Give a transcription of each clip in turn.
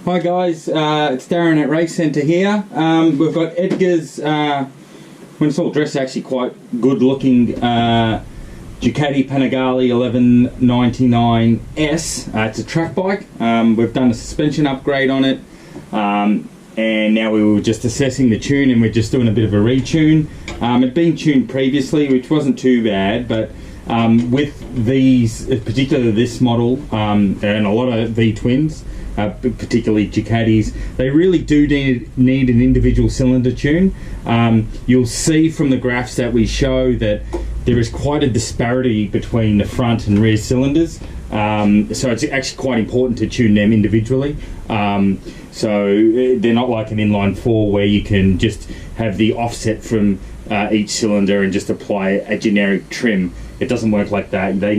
Hi guys, it's Darren at Race Centre here. We've got Edgar's, when it's all dressed, actually quite good looking Ducati Panigale 1199S. It's a track bike. We've done a suspension upgrade on it, and now we were just assessing the tune, and we're just doing a bit of a retune. It'd been tuned previously, which wasn't too bad, but with these, particularly this model, and a lot of V-twins, particularly Ducatis, they really do need an individual cylinder tune. You'll see from the graphs that we show that there is quite a disparity between the front and rear cylinders, so it's actually quite important to tune them individually. So they're not like an inline four where you can just have the offset from each cylinder and just apply a generic trim. It doesn't work like that. They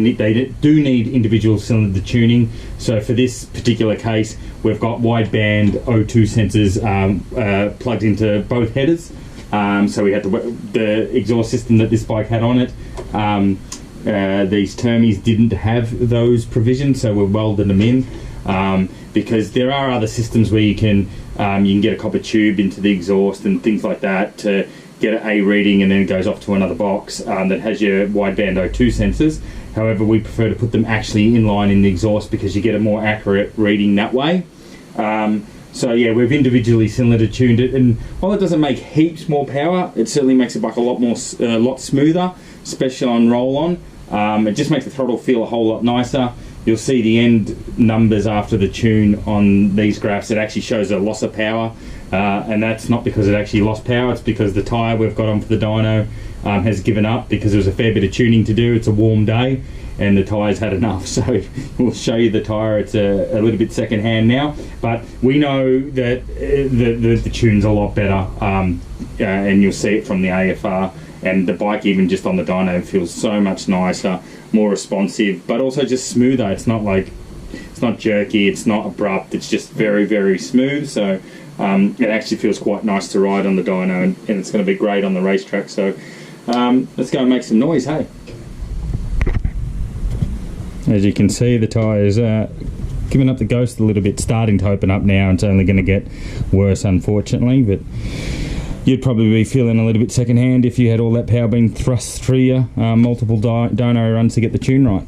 do need individual cylinder tuning. So for this particular case, we've got wideband O2 sensors plugged into both headers. So we had the exhaust system that this bike had on it. These Termies didn't have those provisions, so we welded them in. Because there are other systems where you can get a copper tube into the exhaust and things like that to get an A reading, and then it goes off to another box that has your wideband O2 sensors. However, we prefer to put them actually in line in the exhaust because you get a more accurate reading that way. So yeah, we've individually cylinder tuned it, and while it doesn't make heaps more power, it certainly makes the bike a lot smoother, especially on roll-on. It just makes the throttle feel a whole lot nicer. You'll see the end numbers after the tune on these graphs. It actually shows a loss of power, and that's not because it actually lost power, it's because the tyre we've got on for the dyno has given up because there was a fair bit of tuning to do. It's a warm day and the tyre's had enough, so we'll show you the tyre. It's a little bit second hand now, but we know that the tune's a lot better, and you'll see it from the AFR, and the bike even just on the dyno feels so much nicer, more responsive, but also just smoother. It's not jerky, it's not abrupt, it's just very, very smooth. So it actually feels quite nice to ride on the dyno, and it's going to be great on the racetrack. So let's go and make some noise, hey. As you can see, the tyre's giving up the ghost a little bit, starting to open up now. It's only going to get worse, unfortunately, but you'd probably be feeling a little bit second hand if you had all that power being thrust through you multiple dyno runs to get the tune right.